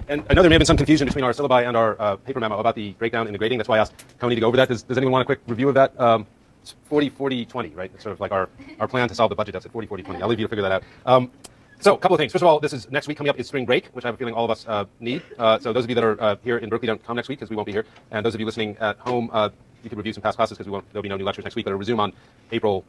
And I know there may have been some confusion between our syllabi and our paper memo about the breakdown in the grading. That's why I asked Tony to go over that. Does anyone want a quick review of that? It's 40-40-20, right? It's sort of like our plan to solve the budget deficit, 40-40-20. I'll leave you to figure that out. So a couple of things. First of all, this is next week coming up is spring break, which I have a feeling all of us need. So those of you that are here in Berkeley don't come next week because we won't be here. And those of you listening at home, you can review some past classes because there'll be no new lectures next week, but it'll resume on April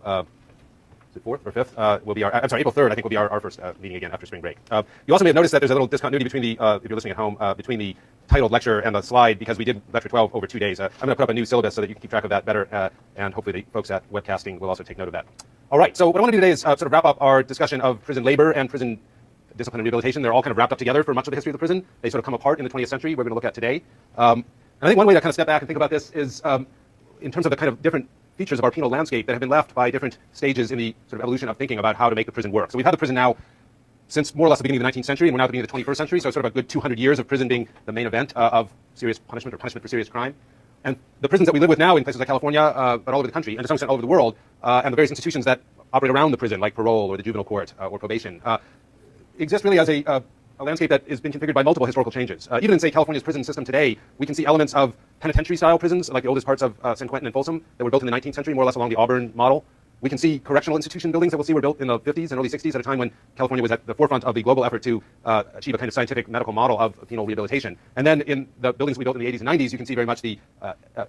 4th or 5th will be April 3rd, I think, will be our first meeting again after spring break. You also may have noticed that there's a little discontinuity between the, if you're listening at home, between the titled lecture and the slide because we did lecture 12 over 2 days. I'm going to put up a new syllabus so that you can keep track of that better, and hopefully the folks at webcasting will also take note of that. All right, so what I want to do today is sort of wrap up our discussion of prison labor and prison discipline and rehabilitation. They're all kind of wrapped up together for much of the history of the prison. They sort of come apart in the 20th century. We're going to look at today. And I think one way to kind of step back and think about this is in terms of the kind of different features of our penal landscape that have been left by different stages in the sort of evolution of thinking about how to make the prison work. So we've had the prison now since more or less the beginning of the 19th century, and we're now at the beginning of the 21st century, so sort of a good 200 years of prison being the main event of serious punishment or punishment for serious crime. And the prisons that we live with now in places like California, but all over the country, and to some extent all over the world, and the various institutions that operate around the prison, like parole or the juvenile court or probation, exist really as a landscape that has been configured by multiple historical changes. Even in, say, California's prison system today, we can see elements of penitentiary-style prisons, like the oldest parts of San Quentin and Folsom, that were built in the 19th century, more or less along the Auburn model. We can see correctional institution buildings that we'll see were built in the 50s and early 60s at a time when California was at the forefront of the global effort to achieve a kind of scientific medical model of penal rehabilitation. And then in the buildings we built in the 80s and 90s, you can see very much the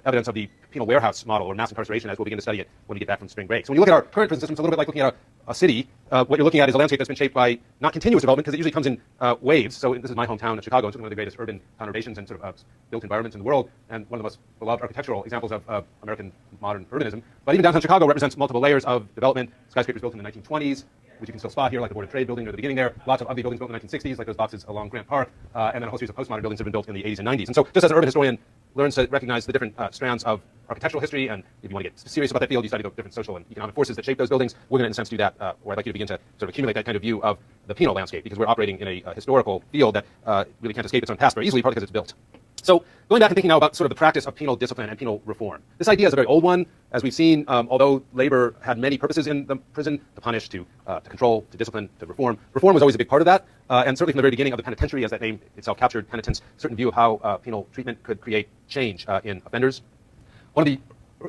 evidence of the penal warehouse model or mass incarceration as we'll begin to study it when we get back from spring break. So when you look at our current prison system, it's a little bit like looking at a city. What you're looking at is a landscape that's been shaped by not continuous development because it usually comes in waves. So this is my hometown of Chicago. It's one of the greatest urban conurbations and sort of built environments in the world, and one of the most beloved architectural examples of American modern urbanism. But even downtown Chicago represents multiple layers of development. Skyscrapers built in the 1920s, which you can still spot here, like the Board of Trade building near the beginning there. Lots of ugly buildings built in the 1960s, like those boxes along Grant Park, and then a whole series of postmodern buildings have been built in the 80s and 90s. And so just as an urban historian learns to recognize the different strands of architectural history, and if you want to get serious about that field, you study the different social and economic forces that shape those buildings, we're going to, in a sense, do that, where I'd like you to begin to sort of accumulate that kind of view of the penal landscape, because we're operating in a historical field that really can't escape its own past very easily, partly because it's built. So going back and thinking now about sort of the practice of penal discipline and penal reform. This idea is a very old one. As we've seen, although labor had many purposes in the prison, to punish, to control, to discipline, to reform. Reform was always a big part of that. And certainly from the very beginning of the penitentiary, as that name itself captured, penitence, a certain view of how penal treatment could create change in offenders. One of the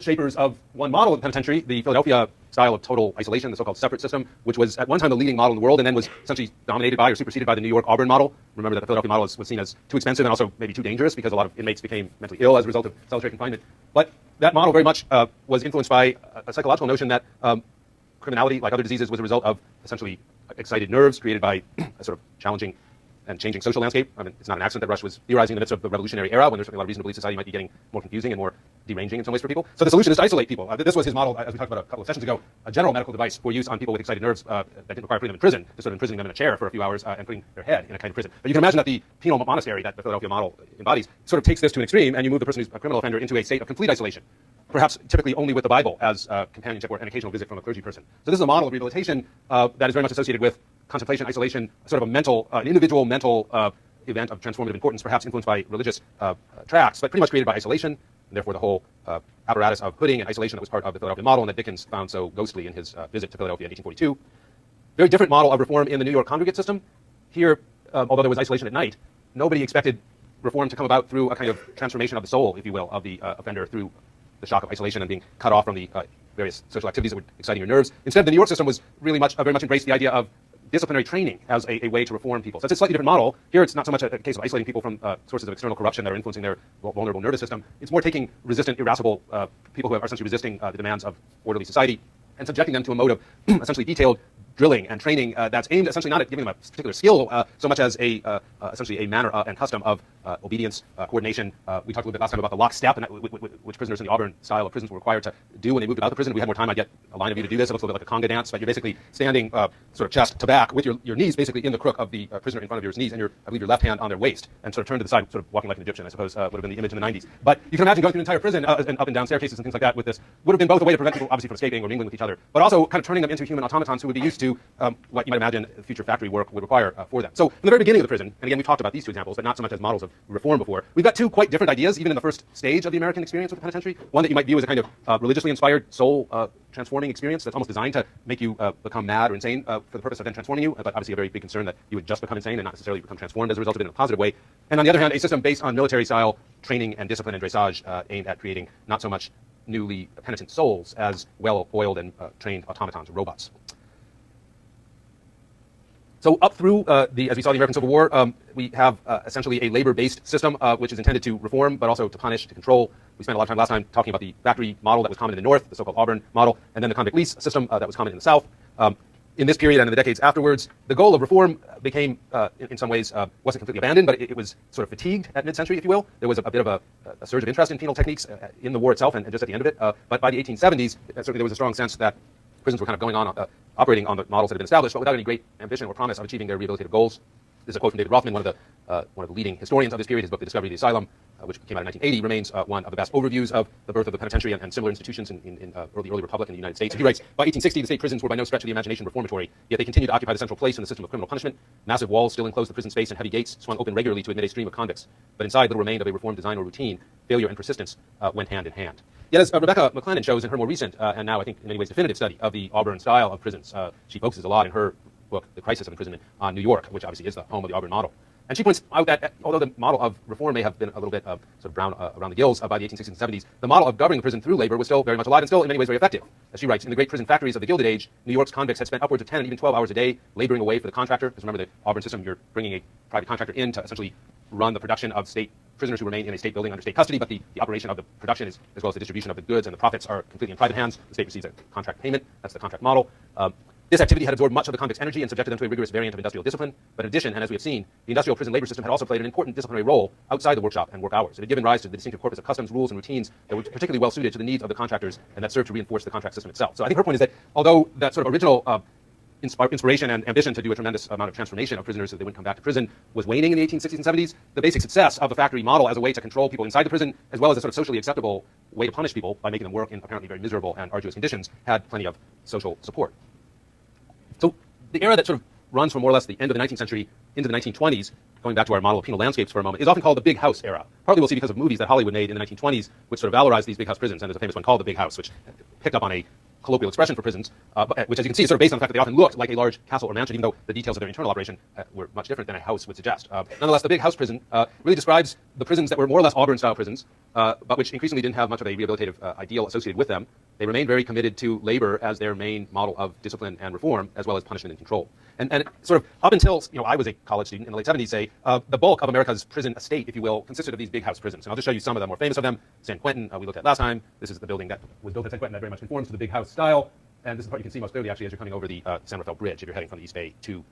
shapers of one model of the penitentiary, the Philadelphia style of total isolation, the so-called separate system, which was at one time the leading model in the world and then was essentially dominated by or superseded by the New York Auburn model. Remember that the Philadelphia model was seen as too expensive and also maybe too dangerous because a lot of inmates became mentally ill as a result of solitary confinement. But that model very much was influenced by a psychological notion that criminality, like other diseases, was a result of essentially excited nerves created by a sort of challenging and changing social landscape. I mean, it's not an accident that Rush was theorizing in the midst of the revolutionary era when there's certainly a lot of reason to believe society might be getting more confusing and more deranging in some ways for people. So the solution is to isolate people. This was his model, as we talked about a couple of sessions ago, a general medical device for use on people with excited nerves that didn't require putting them in prison, just sort of imprisoning them in a chair for a few hours and putting their head in a kind of prison. But you can imagine that the penal monastery that the Philadelphia model embodies sort of takes this to an extreme, and you move the person who's a criminal offender into a state of complete isolation, perhaps typically only with the Bible as companionship or an occasional visit from a clergy person. So this is a model of rehabilitation that is very much associated with contemplation, isolation, sort of a mental, an individual mental event of transformative importance, perhaps influenced by religious tracts, but pretty much created by isolation, and therefore the whole apparatus of hooding and isolation that was part of the Philadelphia model and that Dickens found so ghostly in his visit to Philadelphia in 1842. Very different model of reform in the New York congregate system. Here, although there was isolation at night, nobody expected reform to come about through a kind of transformation of the soul, if you will, of the offender through the shock of isolation and being cut off from the various social activities that were exciting your nerves. Instead, the New York system was really very much embraced the idea of disciplinary training as a way to reform people. So it's a slightly different model. Here it's not so much a case of isolating people from sources of external corruption that are influencing their vulnerable nervous system. It's more taking resistant, irascible people who are essentially resisting the demands of orderly society and subjecting them to a mode of essentially detailed drilling and training that's aimed essentially not at giving them a particular skill so much as essentially a manner and custom of obedience, coordination. We talked a little bit last time about the lockstep and which prisoners in the Auburn style of prisons were required to do when they moved about the prison. If we had more time, I'd get a line of you to do this. It looks a little bit like a conga dance, but you're basically standing sort of chest to back with your knees basically in the crook of the prisoner in front of your knees and I believe your left hand on their waist and sort of turned to the side, sort of walking like an Egyptian, I suppose would have been the image in the 90s. But you can imagine going through an entire prison and up and down staircases and things like that with this would have been both a way to prevent people obviously from escaping or mingling with each other, but also kind of turning them into human automatons who would be used to to what you might imagine future factory work would require for them. So from the very beginning of the prison, and again, we've talked about these two examples, but not so much as models of reform before, we've got two quite different ideas, even in the first stage of the American experience with the penitentiary. One that you might view as a kind of religiously inspired, soul transforming experience that's almost designed to make you become mad or insane for the purpose of then transforming you, but obviously a very big concern that you would just become insane and not necessarily become transformed as a result of it in a positive way. And on the other hand, a system based on military-style training and discipline and dressage aimed at creating not so much newly penitent souls as well-oiled and trained automatons or robots. So up through, as we saw in the American Civil War, we have essentially a labor-based system which is intended to reform but also to punish, to control. We spent a lot of time last time talking about the factory model that was common in the North, the so-called Auburn model, and then the convict lease system that was common in the South. In this period and in the decades afterwards, the goal of reform became, in some ways, wasn't completely abandoned, but it was sort of fatigued at mid-century, if you will. There was a bit of a surge of interest in penal techniques in the war itself and just at the end of it. But by the 1870s, certainly there was a strong sense that prisons were kind of going on, operating on the models that had been established, but without any great ambition or promise of achieving their rehabilitative goals. This is a quote from David Rothman, one of the leading historians of this period. His book, The Discovery of the Asylum, which came out in 1980, remains one of the best overviews of the birth of the penitentiary and similar institutions in the early republic in the United States. And he writes, by 1860, the state prisons were by no stretch of the imagination reformatory, yet they continued to occupy the central place in the system of criminal punishment. Massive walls still enclosed the prison space, and heavy gates swung open regularly to admit a stream of convicts. But inside little remained of a reformed design or routine. Failure and persistence went hand in hand. Yet as Rebecca McClellan shows in her more recent and now I think in many ways definitive study of the Auburn style of prisons, she focuses a lot in her book, The Crisis of Imprisonment, on New York, which obviously is the home of the Auburn model. And she points out that although the model of reform may have been a little bit sort of brown around the gills by the 1860s and 70s, the model of governing the prison through labor was still very much alive and still in many ways very effective. As she writes, in the great prison factories of the Gilded Age, New York's convicts had spent upwards of 10 and even 12 hours a day laboring away for the contractor. Because remember the Auburn system, you're bringing a private contractor in to essentially run the production of state prisoners who remain in a state building under state custody, but the operation of the production is, as well as the distribution of the goods and the profits are completely in private hands. The state receives a contract payment. That's the contract model. This activity had absorbed much of the convicts' energy and subjected them to a rigorous variant of industrial discipline. But in addition, and as we have seen, the industrial prison labor system had also played an important disciplinary role outside the workshop and work hours. It had given rise to the distinctive corpus of customs, rules, and routines that were particularly well suited to the needs of the contractors and that served to reinforce the contract system itself. So I think her point is that although that sort of original inspiration and ambition to do a tremendous amount of transformation of prisoners so they wouldn't come back to prison was waning in the 1860s and 70s, the basic success of the factory model as a way to control people inside the prison, as well as a sort of socially acceptable way to punish people by making them work in apparently very miserable and arduous conditions, had plenty of social support. So the era that sort of runs from more or less the end of the 19th century into the 1920s, going back to our model of penal landscapes for a moment, is often called the Big House era. Partly we'll see because of movies that Hollywood made in the 1920s, which sort of valorized these big house prisons, and there's a famous one called the Big House, which picked up on a colloquial expression for prisons, which as you can see is sort of based on the fact that they often looked like a large castle or mansion, even though the details of their internal operation were much different than a house would suggest. Nonetheless, the Big House prison really describes the prisons that were more or less Auburn-style prisons, but which increasingly didn't have much of a rehabilitative ideal associated with them. They remained very committed to labor as their main model of discipline and reform, as well as punishment and control. And sort of up until, I was a college student in the late 70s, say, the bulk of America's prison estate, if you will, consisted of these big house prisons. And I'll just show you some of the more famous of them. San Quentin, we looked at last time. This is the building that was built at San Quentin that very much conforms to the big house style. And this is the part you can see most clearly, actually, as you're coming over the San Rafael Bridge, if you're heading from the East Bay to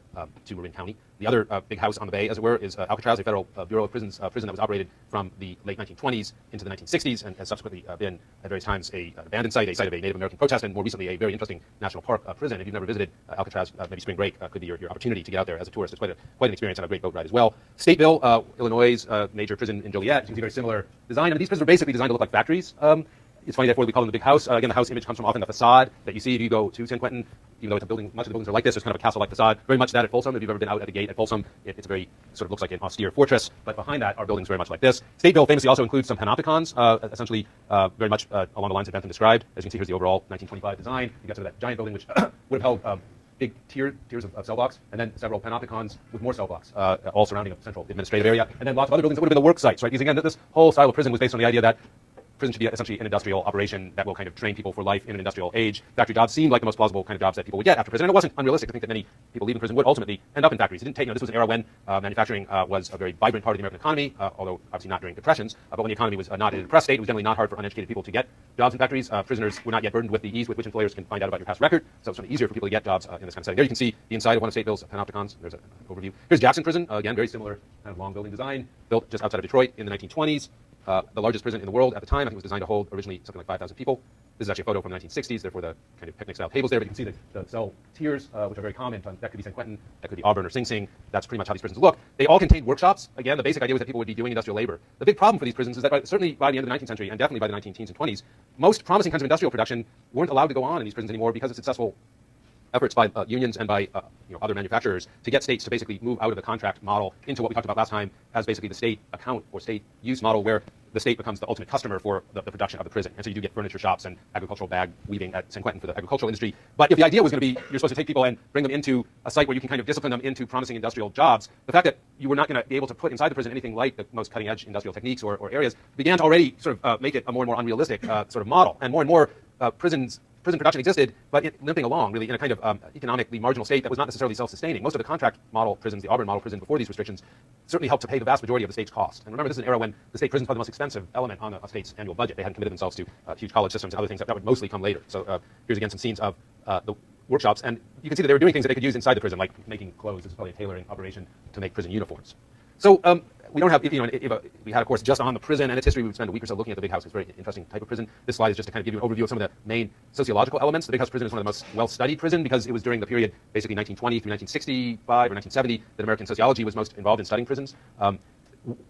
Marin County. The other big house on the bay, as it were, is Alcatraz, a federal Bureau of Prisons prison that was operated from the late 1920s into the 1960s, and has subsequently been, at various times, an abandoned site, a site of a Native American protest, and more recently, a very interesting national park prison. If you've never visited Alcatraz, maybe spring break could be your opportunity to get out there as a tourist. It's quite an experience and a great boat ride as well. Stateville, Illinois, major prison in Joliet. You can see very similar design. I mean, these prisons are basically designed to look like factories. It's funny, therefore, we call them the Big House. Again, the house image comes from often the facade that you see if you go to San Quentin. Even though it's a building, much of the buildings are like this. There's kind of a castle-like facade. Very much that at Folsom. If you've ever been out at the gate at Folsom, it's very sort of looks like an austere fortress. But behind that are buildings very much like this. Stateville famously also includes some panopticons, essentially very much along the lines that Bentham described. As you can see, here's the overall 1925 design. You got sort of that giant building which would have held big tiers of cell blocks, and then several panopticons with more cell blocks, all surrounding a central administrative area, and then lots of other buildings that would have been the work sites, right? Because again, this whole style of prison was based on the idea that prison should be essentially an industrial operation that will kind of train people for life in an industrial age. Factory jobs seemed like the most plausible kind of jobs that people would get after prison, and it wasn't unrealistic to think that many people leaving prison would ultimately end up in factories. It didn't take, this was an era when manufacturing was a very vibrant part of the American economy, although obviously not during depressions, but when the economy was not in a depressed state, it was generally not hard for uneducated people to get jobs in factories. Prisoners were not yet burdened with the ease with which employers can find out about your past record, so it's easier for people to get jobs in this kind of setting. There you can see the inside of one of Stateville's panopticons. There's an overview. Here's Jackson Prison, again, very similar kind of long building design, built just outside of Detroit in the 1920s. The largest prison in the world at the time. I think it was designed to hold originally something like 5,000 people. This is actually a photo from the 1960s, therefore the kind of picnic-style tables there. But you can see the cell tiers, which are very common. That could be San Quentin, that could be Auburn or Sing Sing. That's pretty much how these prisons look. They all contained workshops. Again, the basic idea was that people would be doing industrial labor. The big problem for these prisons is that certainly by the end of the 19th century, and definitely by the 19 teens and 20s, most promising kinds of industrial production weren't allowed to go on in these prisons anymore because of successful efforts by unions and by other manufacturers to get states to basically move out of the contract model into what we talked about last time as basically the state account or state use model, where the state becomes the ultimate customer for the production of the prison. And so you do get furniture shops and agricultural bag weaving at San Quentin for the agricultural industry. But if the idea was going to be you're supposed to take people and bring them into a site where you can kind of discipline them into promising industrial jobs, the fact that you were not going to be able to put inside the prison anything like the most cutting-edge industrial techniques or areas began to already sort of make it a more and more unrealistic sort of model. And more prison production existed, but limping along really in a kind of economically marginal state that was not necessarily self-sustaining. Most of the contract model prisons, the Auburn model prison before these restrictions, certainly helped to pay the vast majority of the state's cost. And remember, this is an era when the state prisons were the most expensive element on a state's annual budget. They hadn't committed themselves to huge college systems and other things that would mostly come later. So here's again some scenes of the workshops, and you can see that they were doing things that they could use inside the prison, like making clothes. This is probably a tailoring operation to make prison uniforms. So we don't have, if we had a course just on the prison and its history, we would spend a week or so looking at the Big House. It's a very interesting type of prison. This slide is just to kind of give you an overview of some of the main sociological elements. The Big House prison is one of the most well-studied prison because it was during the period, basically 1920 through 1965 or 1970, that American sociology was most involved in studying prisons.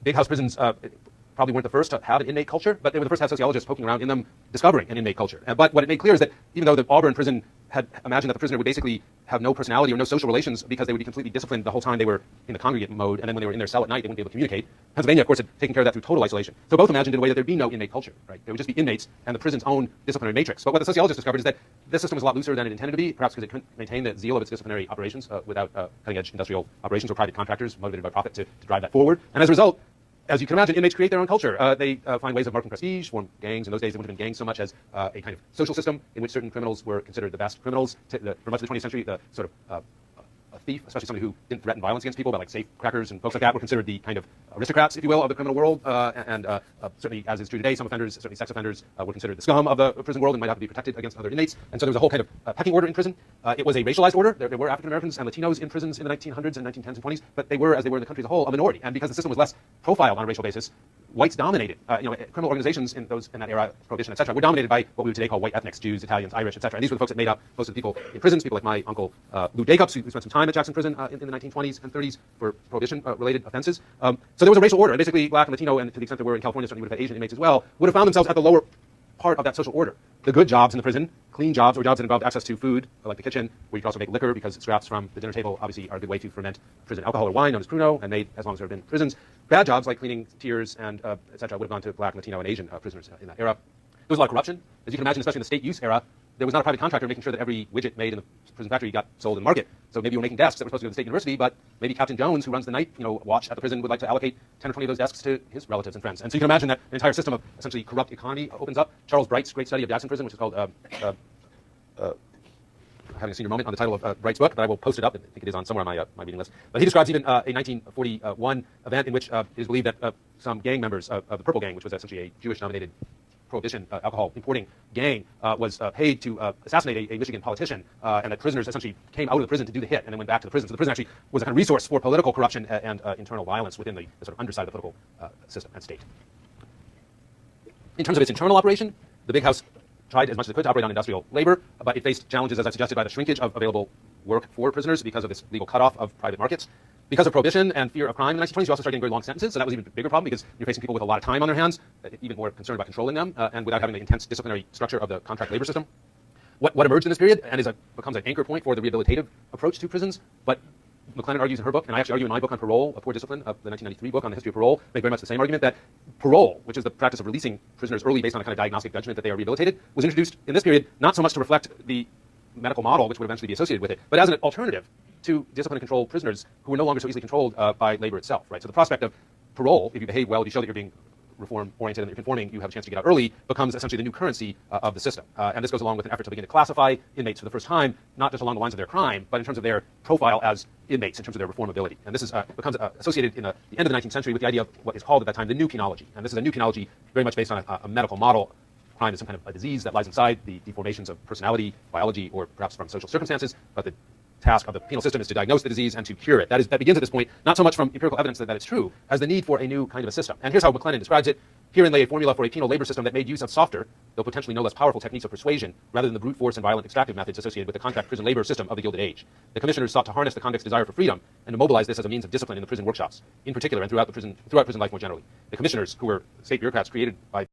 Big House prisons probably weren't the first to have an inmate culture, but they were the first to have sociologists poking around in them, discovering an inmate culture. But what it made clear is that even though the Auburn prison had imagined that the prisoner would basically have no personality or no social relations because they would be completely disciplined the whole time they were in the congregate mode, and then when they were in their cell at night, they wouldn't be able to communicate. Pennsylvania, of course, had taken care of that through total isolation. So both imagined in a way that there'd be no inmate culture, right? There would just be inmates and the prison's own disciplinary matrix. But what the sociologists discovered is that this system was a lot looser than it intended to be, perhaps because it couldn't maintain the zeal of its disciplinary operations without cutting-edge industrial operations or private contractors motivated by profit to drive that forward. And as a result, as you can imagine, inmates create their own culture. They find ways of marking prestige, form gangs. In those days, they wouldn't have been gangs so much as a kind of social system in which certain criminals were considered the best criminals. For much of the 20th century, the sort of a thief, especially somebody who didn't threaten violence against people, but like safe crackers and folks like that, were considered the kind of aristocrats, if you will, of the criminal world. And certainly, as is true today, some offenders, certainly sex offenders, were considered the scum of the prison world and might have to be protected against other inmates. And so there was a whole kind of pecking order in prison. It was a racialized order. There were African Americans and Latinos in prisons in the 1900s and 1910s and 20s, but they were, as they were in the country as a whole, a minority. And because the system was less profiled on a racial basis, whites dominated. Criminal organizations in that era, Prohibition, etc., were dominated by what we would today call white ethnics, Jews, Italians, Irish, etc. And these were the folks that made up most of the people in prisons. People like my uncle Lou Jacobs, who spent some time at Jackson Prison in the 1920s and 30s for Prohibition-related offenses. So there was a racial order, and basically black and Latino, and to the extent there were in California, certainly would have had Asian inmates as well, would have found themselves at the lower part of that social order. The good jobs in the prison, clean jobs, or jobs that involved access to food, like the kitchen, where you can also make liquor because scraps from the dinner table obviously are a good way to ferment prison alcohol or wine, known as pruno, and made as long as there have been prisons. Bad jobs like cleaning tiers and etc. would have gone to black, Latino, and Asian prisoners in that era. There was a lot of corruption. As you can imagine, especially in the state use era, there was not a private contractor making sure that every widget made in the prison factory got sold in the market. So maybe you were making desks that were supposed to go to the state university, but maybe Captain Jones, who runs the night watch at the prison, would like to allocate 10 or 20 of those desks to his relatives and friends. And so you can imagine that an entire system of essentially corrupt economy opens up. Charles Bright's great study of Jackson Prison, which is called having a senior moment on the title of Bright's book, but I will post it up. I think it is on somewhere on my reading list. But he describes even a 1941 event in which it is believed that some gang members of the Purple Gang, which was essentially a Jewish-dominated Prohibition alcohol importing gang, was paid to assassinate a Michigan politician, and that prisoners essentially came out of the prison to do the hit and then went back to the prison. So the prison actually was a kind of resource for political corruption and internal violence within the sort of underside of the political system and state. In terms of its internal operation, the Big House tried as much as it could to operate on industrial labor, but it faced challenges, as I suggested, by the shrinkage of available work for prisoners because of this legal cutoff of private markets. Because of prohibition and fear of crime in the 1920s, you also started getting very long sentences, so that was an even bigger problem because you're facing people with a lot of time on their hands, even more concerned about controlling them, and without having the intense disciplinary structure of the contract labor system. What emerged in this period, and becomes an anchor point for the rehabilitative approach to prisons, but McLennan argues in her book, and I actually argue in my book on parole, A Poor Discipline, the 1993 book on the history of parole, make very much the same argument that parole, which is the practice of releasing prisoners early based on a kind of diagnostic judgment that they are rehabilitated, was introduced in this period not so much to reflect the medical model, which would eventually be associated with it, but as an alternative to discipline and control prisoners who were no longer so easily controlled by labor itself, right? So the prospect of parole, if you behave well, if you show that you're being reform-oriented and that you're conforming, you have a chance to get out early, becomes essentially the new currency of the system. And this goes along with an effort to begin to classify inmates for the first time, not just along the lines of their crime, but in terms of their profile as inmates, in terms of their reformability. And this becomes associated in the end of the 19th century with the idea of what is called at that time the new penology. And this is a new penology very much based on a medical model. Crime is some kind of a disease that lies inside the deformations of personality, biology, or perhaps from social circumstances, but the task of the penal system is to diagnose the disease and to cure it. That begins at this point, not so much from empirical evidence that it's true, as the need for a new kind of a system. And here's how McLennan describes it. Herein lay a formula for a penal labor system that made use of softer, though potentially no less powerful techniques of persuasion, rather than the brute force and violent extractive methods associated with the contract prison labor system of the Gilded Age. The commissioners sought to harness the convict's desire for freedom and to mobilize this as a means of discipline in the prison workshops, in particular, and throughout prison life more generally. The commissioners, who were state bureaucrats created by